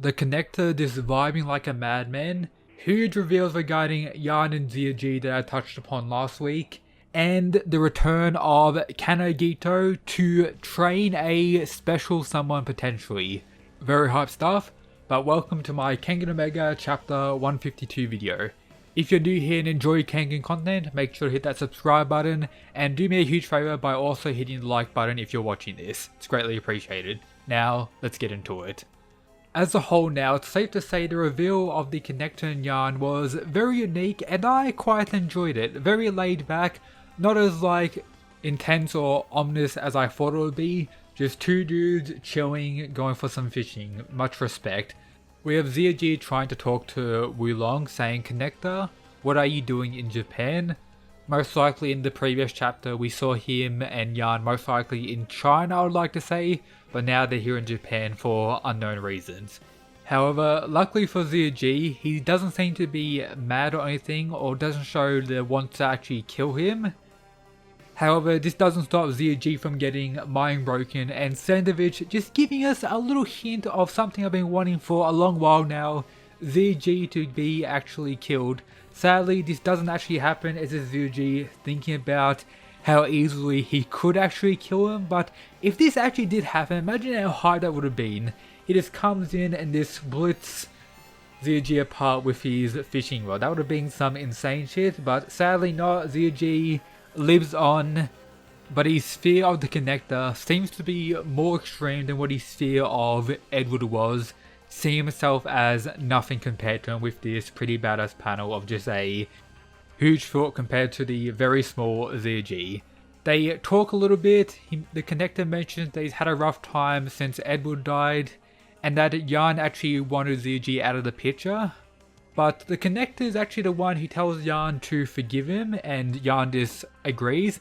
The connector just vibing like a madman, huge reveals regarding Yan and Ziyagi that I touched upon last week, and the return of Kanagito to train a special someone potentially. Very hype stuff, but welcome to my Kengan Omega chapter 152 video. If you're new here and enjoy Kengan content, make sure to hit that subscribe button, and do me a huge favour by also hitting the like button if you're watching this. It's greatly appreciated. Now, let's get into it. As a whole now, it's safe to say the reveal of the connector and Yan was very unique and I quite enjoyed it. Very laid back, not as intense or ominous as I thought it would be. Just two dudes chilling, going for some fishing. Much respect. We have Ziyagi trying to talk to Wulong, saying, "Connector, what are you doing in Japan?" Most likely in the previous chapter we saw him and Yan most likely in China, I would like to say, but now they're here in Japan for unknown reasons. However, luckily for Ziyagi, he doesn't seem to be mad or anything, or doesn't show the want to actually kill him. However, this doesn't stop Ziyagi from getting mind broken, and Sandovich just giving us a little hint of something I've been wanting for a long while now, Ziyagi to be actually killed. Sadly, this doesn't actually happen, as is Ziyagi thinking about how easily he could actually kill him, but if this actually did happen, imagine how hard that would have been. He just comes in and just splits Ziyagi apart with his fishing rod. That would have been some insane shit, but sadly not. Ziyagi lives on, but his fear of the connector seems to be more extreme than what his fear of Edward was, seeing himself as nothing compared to him with this pretty badass panel of just a huge thought compared to the very small Ziyagi. They talk a little bit. The connector mentions that he's had a rough time since Edward died, and that Yan actually wanted Ziyagi out of the picture. But the connector is actually the one who tells Yan to forgive him, and Yan just agrees.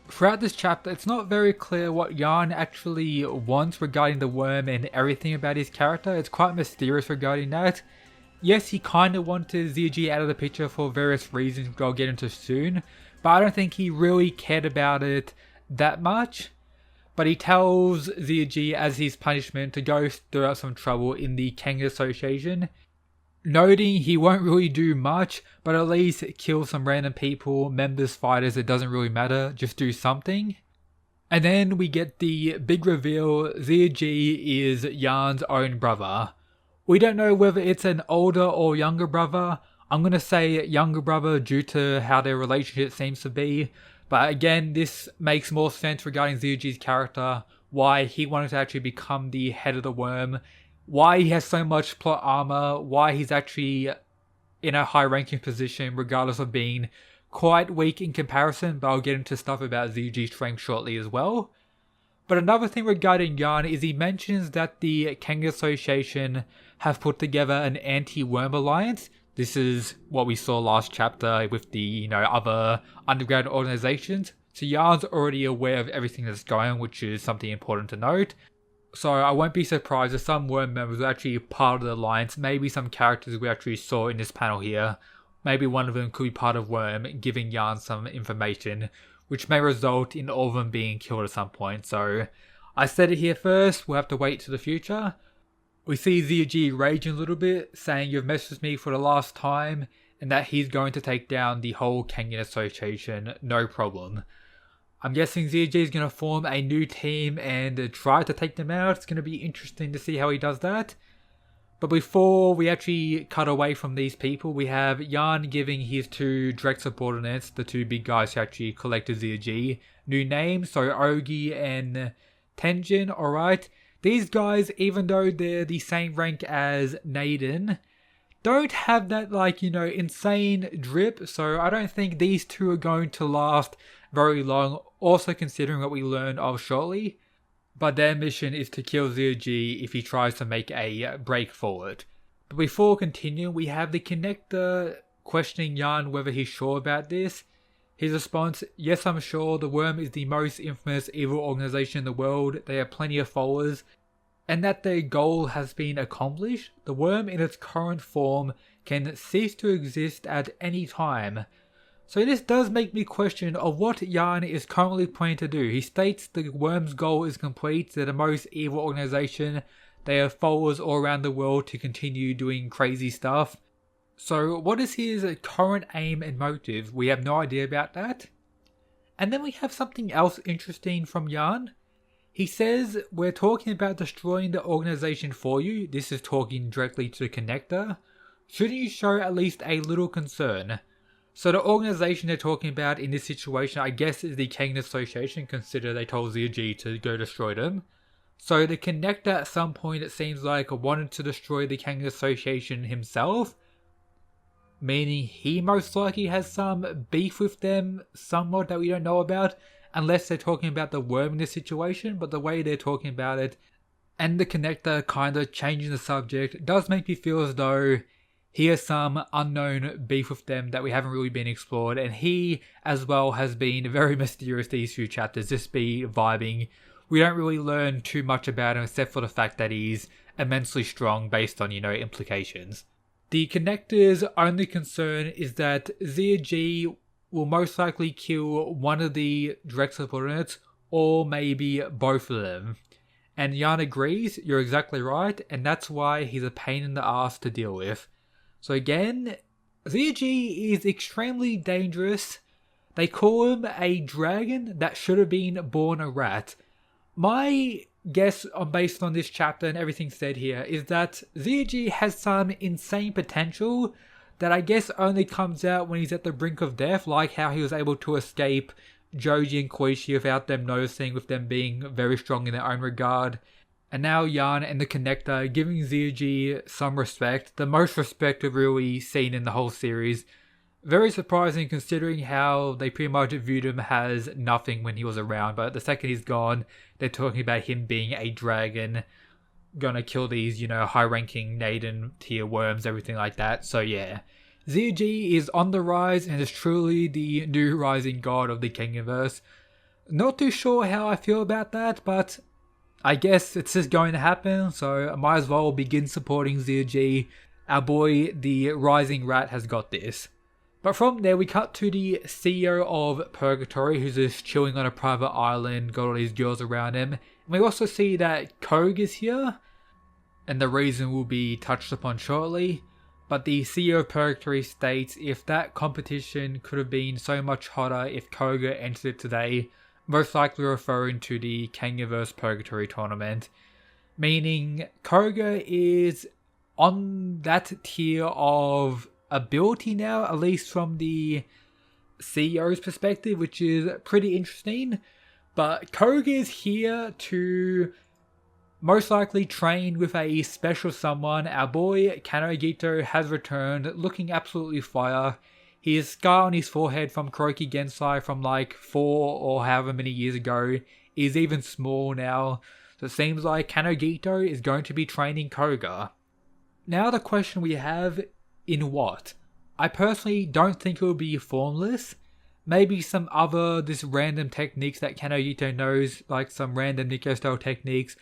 Throughout this chapter, it's not very clear what Yan actually wants regarding the worm and everything about his character. It's quite mysterious regarding that. Yes, he kind of wanted Ziyagi out of the picture for various reasons which I'll get into soon, but I don't think he really cared about it that much. But he tells Ziyagi as his punishment to go stir up some trouble in the Kengan Association, noting he won't really do much, but at least kill some random people, members, fighters, it doesn't really matter, just do something. And then we get the big reveal, Ziyagi is Yan's own brother. We don't know whether it's an older or younger brother. I'm going to say younger brother due to how their relationship seems to be. But again, this makes more sense regarding Ziyagi's character, why he wanted to actually become the head of the worm, why he has so much plot armor, why he's actually in a high ranking position regardless of being quite weak in comparison, but I'll get into stuff about Ziyagi's strength shortly as well. But another thing regarding Yan is he mentions that the Kengan Association have put together an anti-worm alliance. This is what we saw last chapter with the, other underground organizations. So Yan's already aware of everything that's going on, which is something important to note. So I won't be surprised if some worm members are actually part of the alliance. Maybe some characters we actually saw in this panel here. Maybe one of them could be part of Worm, giving Yan some information, which may result in all of them being killed at some point. So I said it here first, we'll have to wait to the future. We see Ziyagi raging a little bit, saying you've messed with me for the last time, and that he's going to take down the whole Kengan Association, no problem. I'm guessing Ziyagi is going to form a new team and try to take them out. It's going to be interesting to see how he does that. But before we actually cut away from these people, we have Yan giving his two direct subordinates, the two big guys who actually collected Ziyagi, new names. So Ogi and Tenjin, alright. These guys, even though they're the same rank as Naden, don't have that insane drip. So I don't think these two are going to last very long, also considering what we learned of shortly. But their mission is to kill Ziyagi if he tries to make a break forward. But before continuing, we have the connector questioning Yan whether he's sure about this. His response, yes, I'm sure, the worm is the most infamous evil organization in the world, they have plenty of followers, and that their goal has been accomplished. The worm in its current form can cease to exist at any time. So this does make me question of what Yan is currently planning to do. He states the worm's goal is complete, they're the most evil organization, They have followers all around the world to continue doing crazy stuff. So what is his current aim and motive? We have no idea about that. And then we have something else interesting from Yarn. He says, we're talking about destroying the organization for you. This is talking directly to the connector. Shouldn't you show at least a little concern? So the organization they're talking about in this situation, I guess, is the Kengan Association, consider they told ZG to go destroy them. So the connector at some point, it seems like, wanted to destroy the Kengan Association himself. Meaning he most likely has some beef with them somewhat that we don't know about. Unless they're talking about the worm in this situation, but the way they're talking about it and the connector kind of changing the subject does make me feel as though he has some unknown beef with them that we haven't really been explored, and he as well has been very mysterious these few chapters, just be vibing. We don't really learn too much about him except for the fact that he's immensely strong based on, implications. The connector's only concern is that ZG will most likely kill one of the direct subordinates, or maybe both of them. And Yarn agrees, you're exactly right, and that's why he's a pain in the ass to deal with. So again, ZG is extremely dangerous. They call him a dragon that should have been born a rat. My guess, based on this chapter and everything said here, is that ZG has some insane potential that I guess only comes out when he's at the brink of death, like how he was able to escape Joji and Koichi without them noticing, with them being very strong in their own regard. And now Yarn and the connector giving ZG some respect, the most respect we've really seen in the whole series. Very surprising considering how they pretty much viewed him as nothing when he was around, but the second he's gone, they're talking about him being a dragon, gonna kill these, high-ranking Naden tier worms, everything like that. So yeah, ZG is on the rise and is truly the new rising god of the Kenganverse. Not too sure how I feel about that, but I guess it's just going to happen, so I might as well begin supporting ZG. Our boy, the rising rat, has got this. But from there, we cut to the CEO of Purgatory, who's just chilling on a private island, got all these girls around him. And we also see that Kogue is here, and the reason will be touched upon shortly. But the CEO of Purgatory states if that competition could have been so much hotter if Kogue entered it today, most likely referring to the Kenganverse Purgatory tournament. Meaning Kogue is on that tier of ability now, at least from the CEO's perspective, which is pretty interesting. But Kogue is here to most likely train with a special someone. Our boy Kanogito has returned, looking absolutely fire. His scar on his forehead from Kuroki Gensai from like 4 or however many years ago is even small now. So it seems like Kanogito is going to be training Koga. Now the question we have, in what? I personally don't think it will be formless. Maybe some other this random techniques that Kanogito knows, like some random Nikkei style techniques,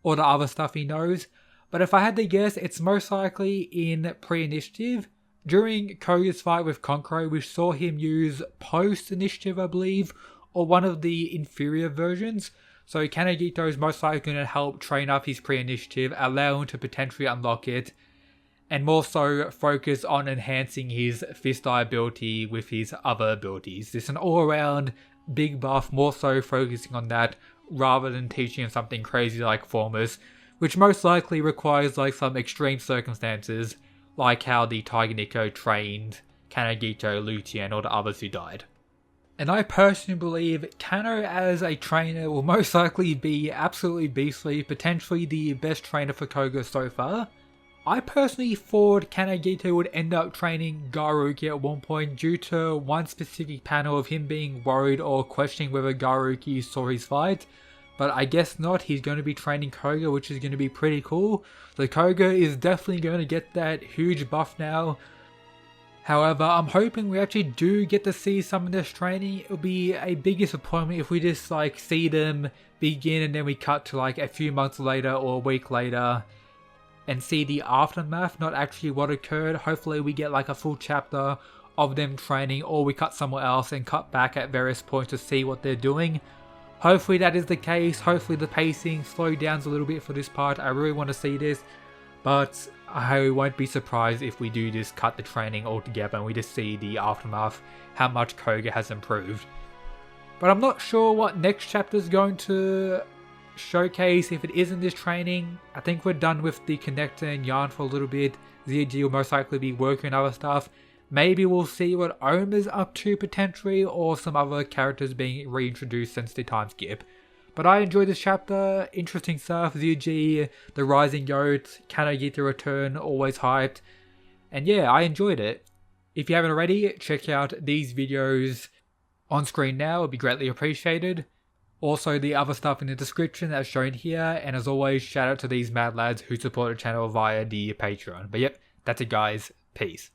or the other stuff he knows. But if I had to guess, it's most likely in pre-initiative. During Koga's fight with Konkoro, we saw him use post-initiative, I believe, or one of the inferior versions. So Kanogito is most likely going to help train up his pre-initiative, allow him to potentially unlock it, and more so focus on enhancing his fist eye ability with his other abilities. It's an all-around big buff, more so focusing on that rather than teaching him something crazy like Formless, which most likely requires like some extreme circumstances, like how the Tiger Nico trained Kanogito, Lucia, and all the others who died. And I personally believe Kano as a trainer will most likely be absolutely beastly, potentially the best trainer for Koga so far. I personally thought Kanogito would end up training Garuki at one point due to one specific panel of him being worried or questioning whether Garuki saw his fight. But I guess not, he's going to be training Koga, which is going to be pretty cool. So Koga is definitely going to get that huge buff now. However, I'm hoping we actually do get to see some of this training. It'll be a big disappointment if we just like see them begin and then we cut to like a few months later or a week later and see the aftermath, not actually what occurred. Hopefully we get like a full chapter of them training, or we cut somewhere else and cut back at various points to see what they're doing. Hopefully that is the case. Hopefully the pacing slowed down a little bit for this part. I really want to see this, but I won't be surprised if we do just cut the training altogether and we just see the aftermath, how much Koga has improved. But I'm not sure what next chapter is going to showcase. If it isn't this training, I think we're done with the connector and yarn for a little bit. ZG will most likely be working on other stuff. Maybe we'll see what Oma's up to potentially, or some other characters being reintroduced since the time skip. But I enjoyed this chapter, interesting stuff, ZG, the Rising Goat, Kanagita return, always hyped. And yeah, I enjoyed it. If you haven't already, check out these videos on screen now, it would be greatly appreciated. Also the other stuff in the description as shown here, and as always, shout out to these mad lads who support the channel via the Patreon. But yep, that's it guys, peace.